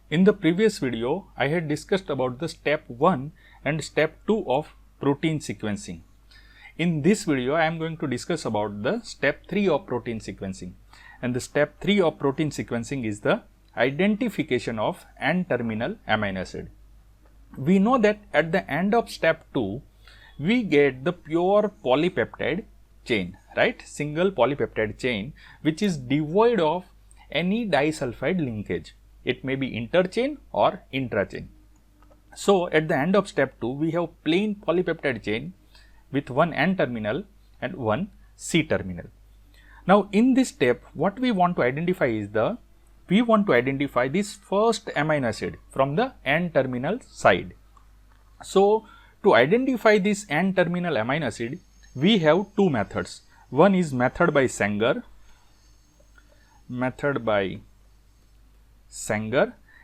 In the previous video, I had discussed about the step 1 and step 2 of protein sequencing. In this video, I am going to discuss about the step 3 of protein sequencing. And the step 3 of protein sequencing is the identification of N-terminal amino acid. We know that at the end of step 2, we get the pure polypeptide chain, right? Single polypeptide chain which is devoid of any disulfide linkage. It may be interchain or intrachain. So, at the end of step 2, we have plain polypeptide chain with one N-terminal and one C-terminal. Now, in this step, what we want to identify is we want to identify this first amino acid from the N-terminal side. So, to identify this N-terminal amino acid, we have two methods. One is method by Sanger,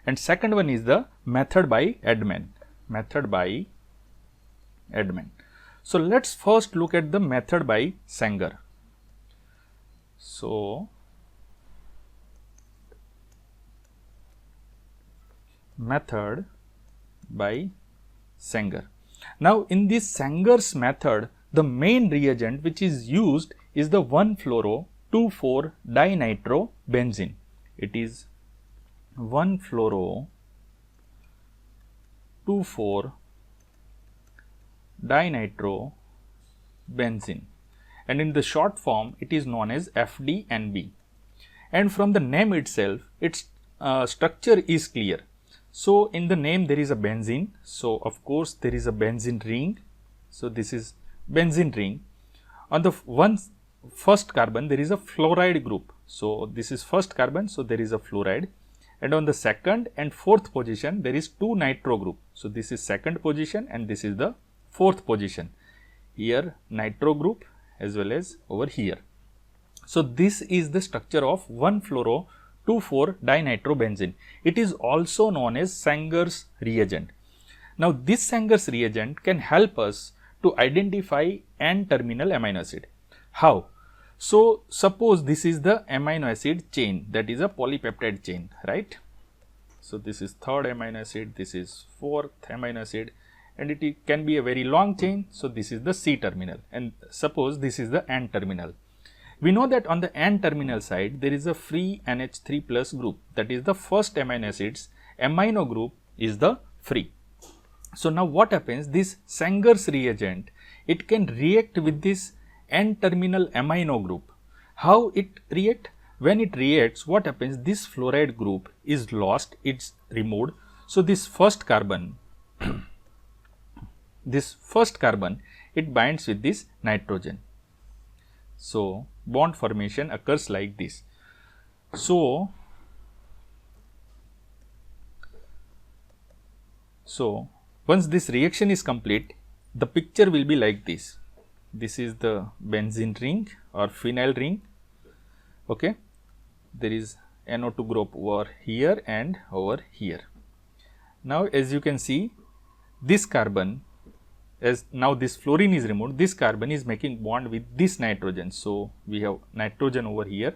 and second one is the method by Edman, So, let us first look at the method by Sanger. So, method by Sanger. Now, in this Sanger's method, the main reagent which is used is the 1-fluoro-2,4-dinitrobenzene. It is 1-fluoro-2,4-dinitrobenzene, and in the short form it is known as FDNB. And from the name itself, its structure is clear. So, in the name there is a benzene. So, of course, there is a benzene ring. So, this is benzene ring. On the first carbon there is a fluoride group. So, this is first carbon. So, there is a fluoride, and on the second and fourth position there is two nitro group. So, this is second position and this is the fourth position. Here nitro group as well as over here. So, this is the structure of 1-fluoro-2,4-dinitrobenzene. It is also known as Sanger's reagent. Now, this Sanger's reagent can help us to identify N-terminal amino acid. How? So, suppose this is the amino acid chain, that is a polypeptide chain, right? So, this is third amino acid, this is fourth amino acid, and it can be a very long chain. So, this is the C-terminal, and suppose this is the N-terminal. We know that on the N-terminal side there is a free NH3 plus group, that is the first amino acid's amino group is the free. So, now what happens, this Sanger's reagent, it can react with this N-terminal amino group. How it react? When it reacts, what happens, this fluoride group is lost, it is removed. So, this first carbon, it binds with this nitrogen. So, bond formation occurs like this. So, once this reaction is complete, the picture will be like this. This is the benzene ring or phenyl ring. Okay. There is NO2 group over here and over here. Now, as you can see, this carbon, as now this fluorine is removed, this carbon is making bond with this nitrogen. So, we have nitrogen over here,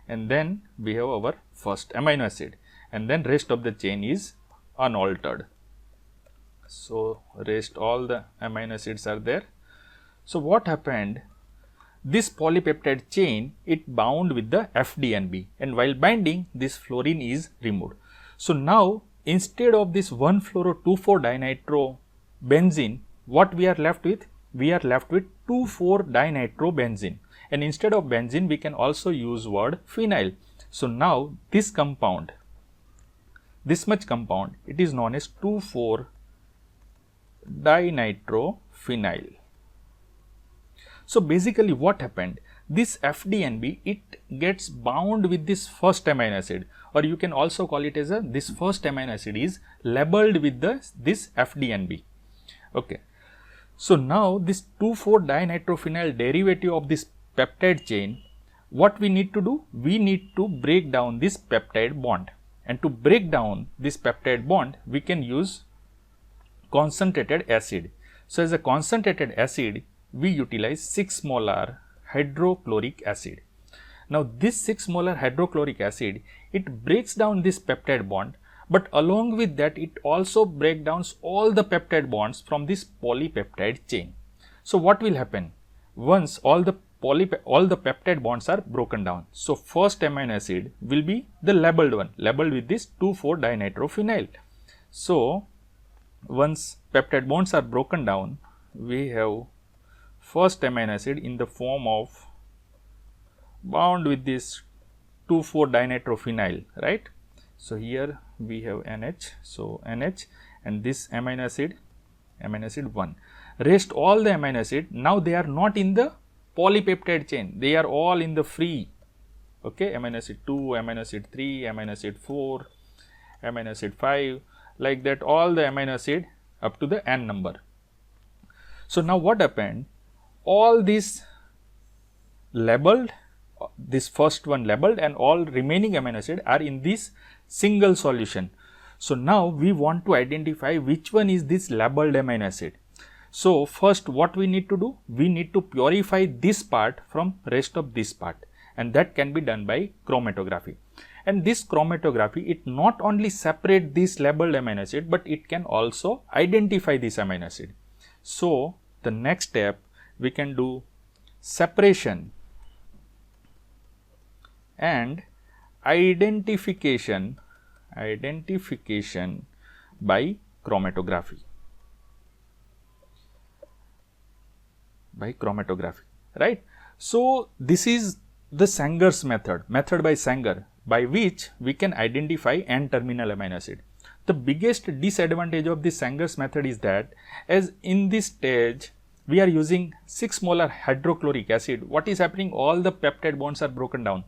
and then we have our first amino acid, and then rest of the chain is unaltered. So, rest all the amino acids are there. So, what happened, this polypeptide chain, it bound with the FDNB, and while binding, this fluorine is removed. So, now instead of this 1-fluoro-2,4-dinitrobenzene, what we are left with? We are left with 2,4-dinitrobenzene, and instead of benzene we can also use word phenyl. So, now this compound, this much compound, it is known as 2,4-dinitrophenyl. So, basically what happened, this FDNB, it gets bound with this first amino acid, or you can also call it as this first amino acid is labeled with this FDNB. Okay. So, now this 2,4-dinitrophenyl derivative of this peptide chain, what we need to do? We need to break down this peptide bond, and to break down this peptide bond, we can use concentrated acid. So, as a concentrated acid, we utilize 6 molar hydrochloric acid. Now, this 6 molar hydrochloric acid, it breaks down this peptide bond but along with that it also breaks down all the peptide bonds from this polypeptide chain. So what will happen once all the peptide bonds are broken down? So first amino acid will be the labeled one, labeled with this 2,4-dinitrophenyl. So once peptide bonds are broken down, we have first amino acid in the form of bound with this 2,4-dinitrophenyl, right? So here we have NH, so NH, and this amino acid 1. Rest all the amino acid, now they are not in the polypeptide chain, they are all in the free, okay, amino acid 2, amino acid 3, amino acid 4, amino acid 5, like that all the amino acid up to the n number. So now what happened, all these labeled, this first one labeled and all remaining amino acid are in this single solution. So now we want to identify which one is this labeled amino acid. So first what we need to do, we need to purify this part from rest of this part, and that can be done by chromatography. And this chromatography, it not only separate this labeled amino acid, but it can also identify this amino acid. So the next step, we can do separation and identification by chromatography. Right? So this is the Sanger's method by Sanger, by which we can identify N-terminal amino acid. The biggest disadvantage of this Sanger's method is that, as in this stage we are using 6 molar hydrochloric acid, what is happening, all the peptide bonds are broken down.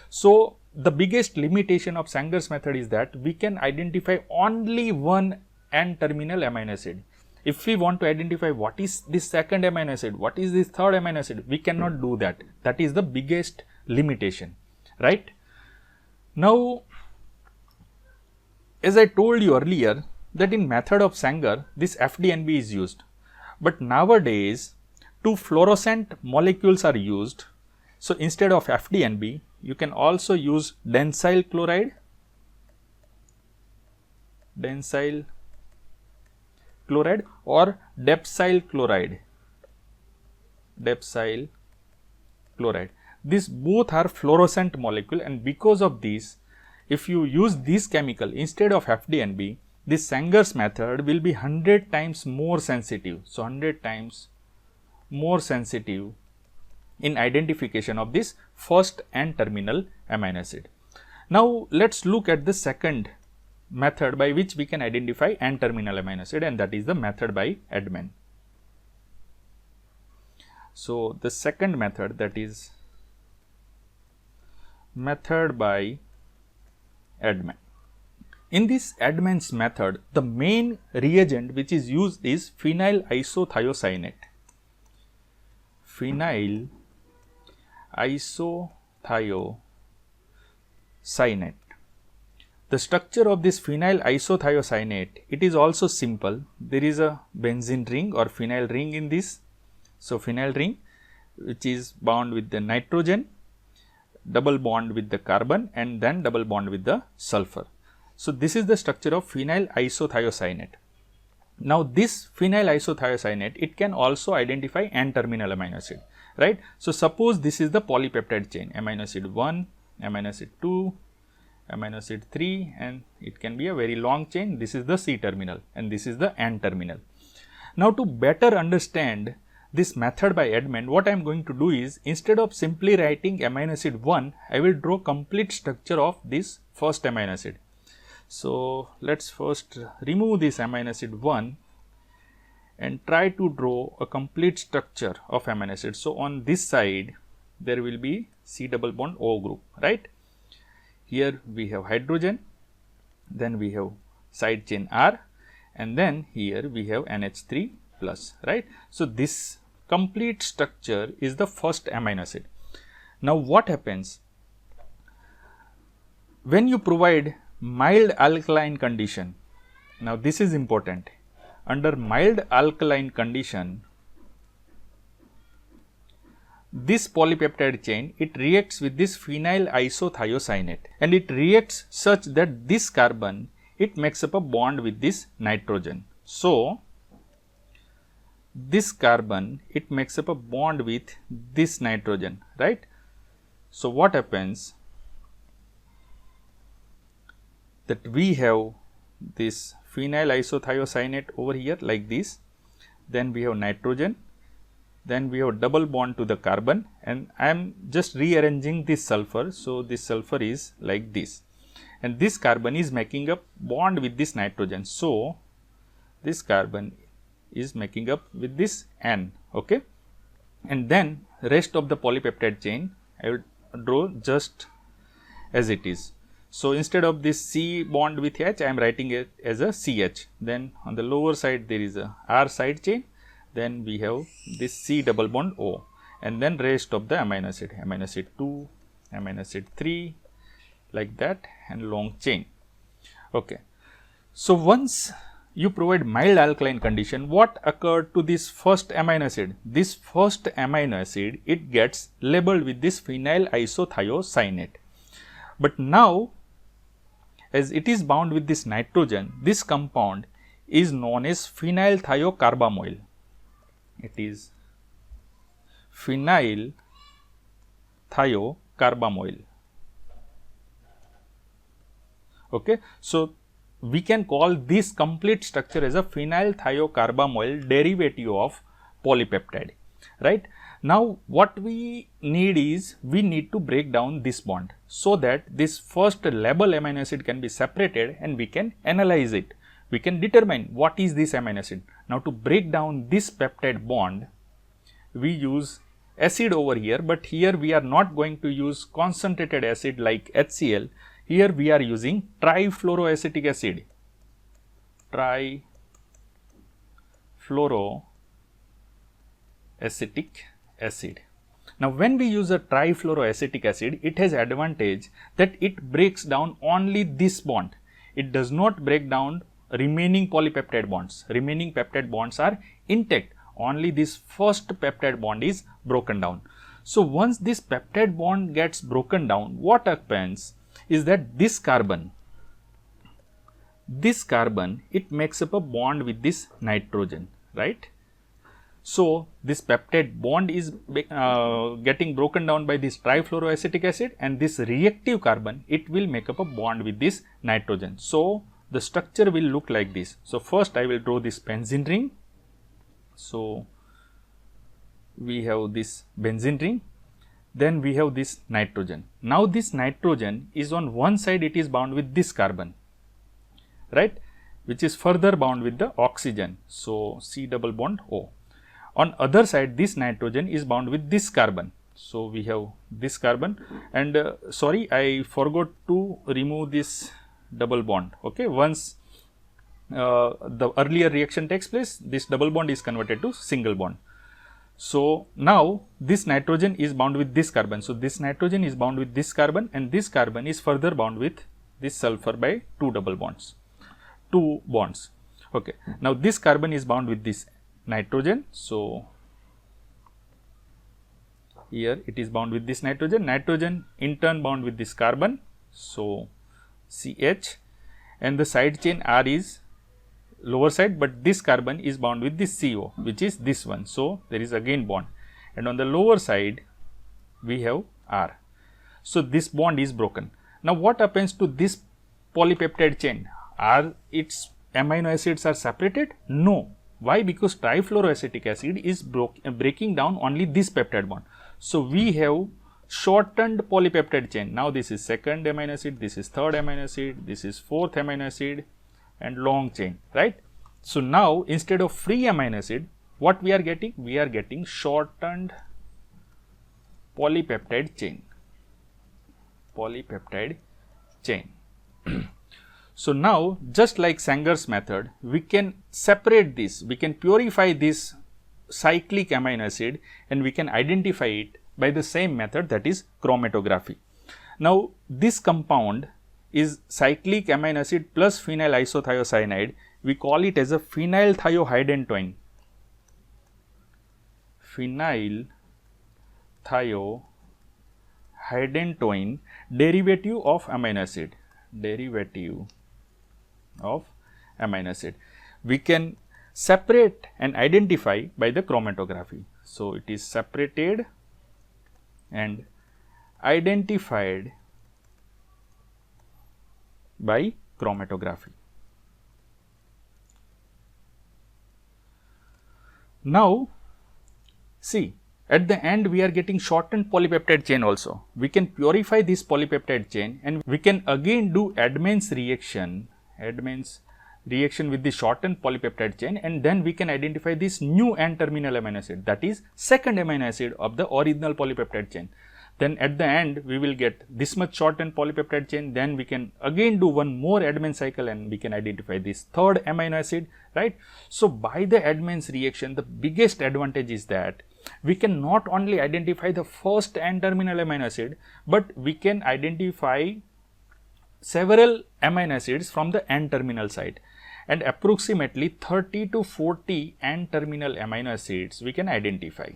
So the biggest limitation of Sanger's method is that we can identify only one N-terminal amino acid. If we want to identify what is this second amino acid, what is this third amino acid, we cannot do that. That is the biggest limitation, right? Now, as I told you earlier that in method of Sanger, this FDNB is used, but nowadays 2 fluorescent molecules are used. So instead of FDNB, you can also use densyl chloride or dipsyl chloride. These both are fluorescent molecule, and because of this, if you use this chemical instead of FDNB, this Sanger's method will be 100 times more sensitive. So 100 times more sensitive in identification of this first N-terminal amino acid. Now let's look at the second method by which we can identify N-terminal amino acid, and that is the method by Edman. So the second method, that is method by Edman. In this Edman's method, the main reagent which is used is phenyl isothiocyanate. Phenyl isothiocyanate. The structure of this phenyl isothiocyanate, it is also simple. There is a benzene ring or phenyl ring in this. So phenyl ring, which is bound with the nitrogen, double bond with the carbon, and then double bond with the sulfur. So this is the structure of phenyl isothiocyanate. Now this phenyl isothiocyanate, it can also identify N-terminal amino acid, right? So suppose this is the polypeptide chain, amino acid 1, amino acid 2, amino acid 3, and it can be a very long chain. This is the C-terminal and this is the N-terminal. Now to better understand this method by Edman, what I am going to do is, instead of simply writing amino acid 1, I will draw complete structure of this first amino acid. So let's first remove this amino acid 1 and try to draw a complete structure of amino acid. So on this side there will be C double bond O group, right? Here we have hydrogen, then we have side chain R, and then here we have NH3 plus, right? So this complete structure is the first amino acid. Now what happens when you provide mild alkaline condition? Now this is important. Under mild alkaline condition, this polypeptide chain, it reacts with this phenyl isothiocyanate, and it reacts such that this carbon, it makes up a bond with this nitrogen. So, this carbon, it makes up a bond with this nitrogen, right. So, what happens that we have this phenyl isothiocyanate over here like this, then we have nitrogen, then we have double bond to the carbon, and I am just rearranging this sulfur. So, this sulfur is like this, and this carbon is making up bond with this nitrogen. So, this carbon is making up with this N, okay, and then rest of the polypeptide chain I will draw just as it is. So, instead of this C bond with H, I am writing it as a CH. Then on the lower side there is a R side chain, then we have this C double bond O, and then rest of the amino acid 2, amino acid 3, like that, and long chain. Okay. So, once you provide mild alkaline condition, what occurred to this first amino acid? This first amino acid, it gets labeled with this phenyl isothiocyanate. But now, as it is bound with this nitrogen, this compound is known as phenyl thiocarbamoyl. It is phenyl thiocarbamoyl. Okay. So, we can call this complete structure as a phenyl thiocarbamoyl derivative of polypeptide, right. Now, what we need is, we need to break down this bond, so that this first label amino acid can be separated and we can analyze it. We can determine what is this amino acid. Now, to break down this peptide bond, we use acid over here, but here we are not going to use concentrated acid like HCl. Here we are using trifluoroacetic acid, trifluoroacetic acid. Now, when we use a trifluoroacetic acid, it has advantage that it breaks down only this bond. It does not break down remaining polypeptide bonds. Remaining peptide bonds are intact. Only this first peptide bond is broken down. So, once this peptide bond gets broken down, what happens is that this carbon, it makes up a bond with this nitrogen, right. So, this peptide bond is getting broken down by this trifluoroacetic acid, and this reactive carbon, it will make up a bond with this nitrogen. So, the structure will look like this. So, first I will draw this benzene ring. So, we have this benzene ring, then we have this nitrogen. Now, this nitrogen is on one side, it is bound with this carbon, right, which is further bound with the oxygen. So, C double bond O. On other side, this nitrogen is bound with this carbon. So, we have this carbon, and sorry, I forgot to remove this double bond. Okay, once the earlier reaction takes place, this double bond is converted to single bond. So, now this nitrogen is bound with this carbon. So, this nitrogen is bound with this carbon, and this carbon is further bound with this sulfur by two bonds. Okay. Now, this carbon is bound with this nitrogen. So, here it is bound with this nitrogen. Nitrogen in turn bound with this carbon. So, CH, and the side chain R is lower side, but this carbon is bound with this CO, which is this one. So, there is again bond, and on the lower side we have R. So, this bond is broken. Now, what happens to this polypeptide chain? Are its amino acids are separated? No. Why? Because trifluoroacetic acid is breaking down only this peptide bond. So, we have shortened polypeptide chain. Now, this is second amino acid, this is third amino acid, this is fourth amino acid, and long chain, right. So, now instead of free amino acid, what we are getting? We are getting shortened polypeptide chain. So, now just like Sanger's method, we can separate this, we can purify this cyclic amino acid, and we can identify it by the same method, that is chromatography. Now, this compound is cyclic amino acid plus phenyl isothiocyanide. We call it as a phenyl thiohydantoin. Phenyl thiohydantoin derivative of amino acid. Derivative of amino acid. We can separate and identify by the chromatography. So, it is separated and identified by chromatography. Now, see, at the end we are getting shortened polypeptide chain also. We can purify this polypeptide chain and we can again do Edman's reaction with the shortened polypeptide chain, and then we can identify this new N-terminal amino acid, that is second amino acid of the original polypeptide chain. Then at the end we will get this much shortened polypeptide chain, then we can again do one more Edman cycle and we can identify this third amino acid, right. So, by the Edman's reaction, the biggest advantage is that we can not only identify the first N-terminal amino acid, but we can identify several amino acids from the N-terminal side, and approximately 30 to 40 N-terminal amino acids we can identify.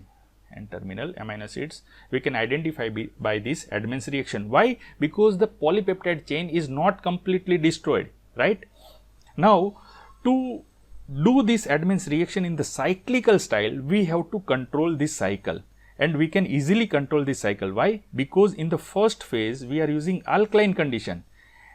N-terminal amino acids we can identify by this Edman's reaction. Why? Because the polypeptide chain is not completely destroyed, right. Now, to do this Edman's reaction in the cyclical style, we have to control this cycle, and we can easily control this cycle. Why? Because in the first phase we are using alkaline condition,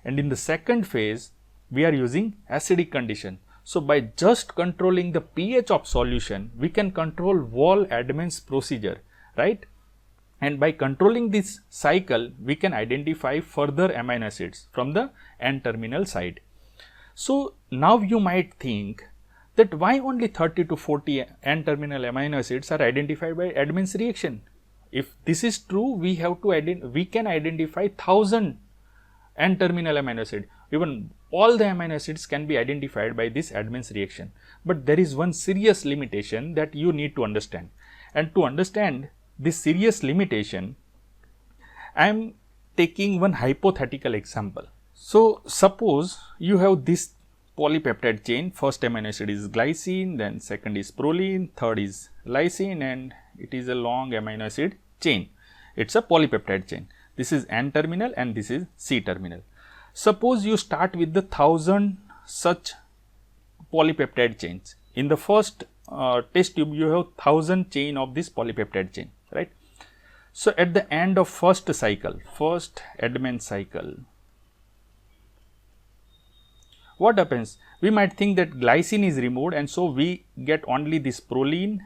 and in the second phase we are using acidic condition. So, by just controlling the pH of solution, we can control whole Edman's procedure, right. And by controlling this cycle, we can identify further amino acids from the N-terminal side. So, now you might think that why only 30 to 40 N-terminal amino acids are identified by Edman's reaction? If this is true, we can identify 1000 N-terminal amino acid. Even all the amino acids can be identified by this Edman's reaction. But there is one serious limitation that you need to understand. And to understand this serious limitation, I am taking one hypothetical example. So, suppose you have this polypeptide chain, first amino acid is glycine, then second is proline, third is lysine, and it is a long amino acid chain. It is a polypeptide chain. This is N-terminal and this is C-terminal. Suppose you start with the 1000 such polypeptide chains. In the first test tube, you have 1000 chain of this polypeptide chain, right. So, at the end of first cycle, first Edman cycle, what happens? We might think that glycine is removed, and so we get only this proline,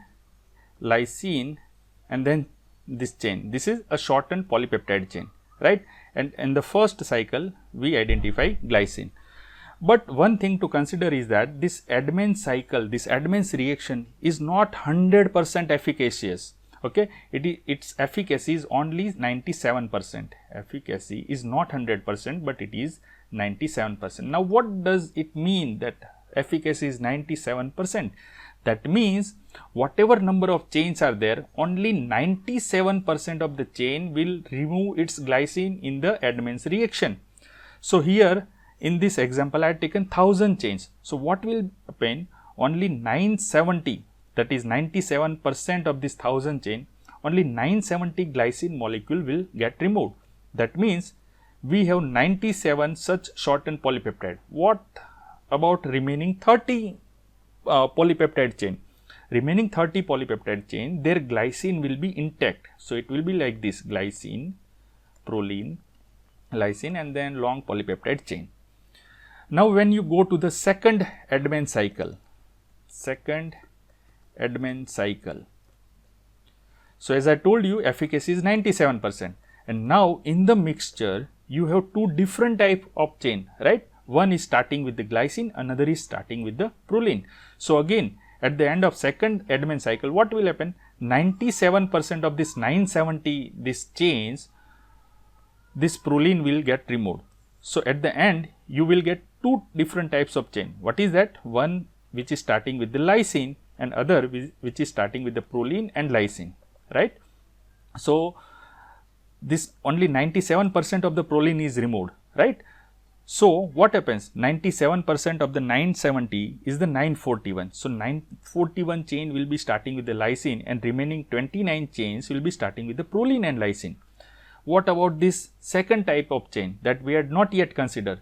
lysine, and then this chain. This is a shortened polypeptide chain, right. And in the first cycle, we identify glycine. But one thing to consider is that this Edman cycle, this Edman's reaction is not 100% efficacious. Okay, its efficacy is only 97%. Efficacy is not 100%, but it is 97%. Now, what does it mean that efficacy is 97%? That means whatever number of chains are there, only 97% of the chain will remove its glycine in the Edman's reaction. So, here in this example I have taken 1000 chains. So, what will happen? Only 970, that is 97% of this 1000 chain, only 970 glycine molecule will get removed. That means we have 97 such shortened polypeptide. What about remaining 30 polypeptide chain? Remaining 30 polypeptide chain, their glycine will be intact. So, it will be like this: glycine, proline, lysine, and then long polypeptide chain. Now, when you go to the second Edman cycle, so as I told you, efficacy is 97%, and now in the mixture you have two different type of chain, right. One is starting with the glycine, another is starting with the proline. So, again at the end of second Edman cycle, what will happen? 97% of this 970 these chains, this proline will get removed. So, at the end you will get two different types of chain. What is that? One which is starting with the lysine and other which is starting with the proline and lysine, right. So, this only 97% of the proline is removed, right. So, what happens? 97% of the 970 is the 941. So, 941 chain will be starting with the lysine, and remaining 29 chains will be starting with the proline and lysine. What about this second type of chain that we had not yet considered?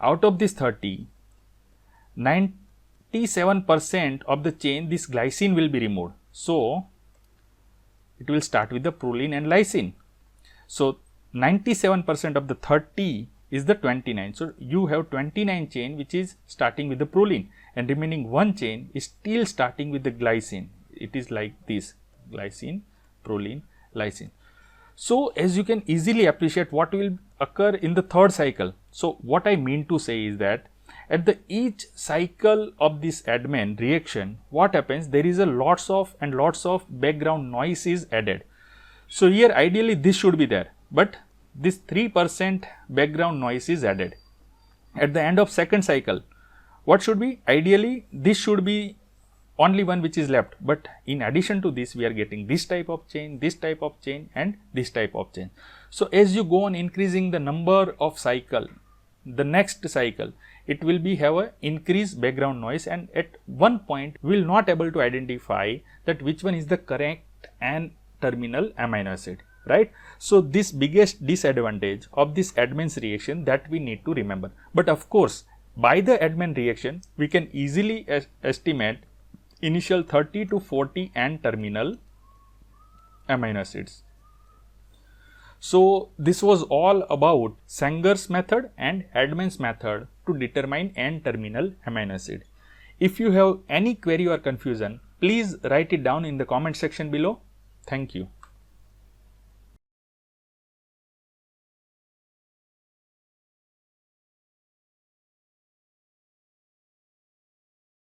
Out of this 30, 97% of the chain this glycine will be removed. So, it will start with the proline and lysine. So, 97% of the 30 is the 29. So, you have 29 chain which is starting with the proline, and remaining one chain is still starting with the glycine. It is like this: glycine, proline, lysine. So, as you can easily appreciate what will occur in the third cycle. So, what I mean to say is that at the each cycle of this Edman reaction, what happens, there is a lots of background noise is added. So, here ideally this should be there, but this 3% background noise is added. At the end of second cycle, what should be? Ideally this should be only one which is left, but in addition to this we are getting this type of chain, this type of chain and this type of chain. So, as you go on increasing the number of cycle, the next cycle it will be have a increased background noise, and at one point we will not able to identify that which one is the correct and terminal amino acid, right. So, this biggest disadvantage of this Edman's reaction that we need to remember. But of course, by the Edman reaction we can easily estimate initial 30 to 40 and terminal amino acids. So, this was all about Sanger's method and Edman's method to determine N-terminal amino acid. If you have any query or confusion, please write it down in the comment section below. Thank you.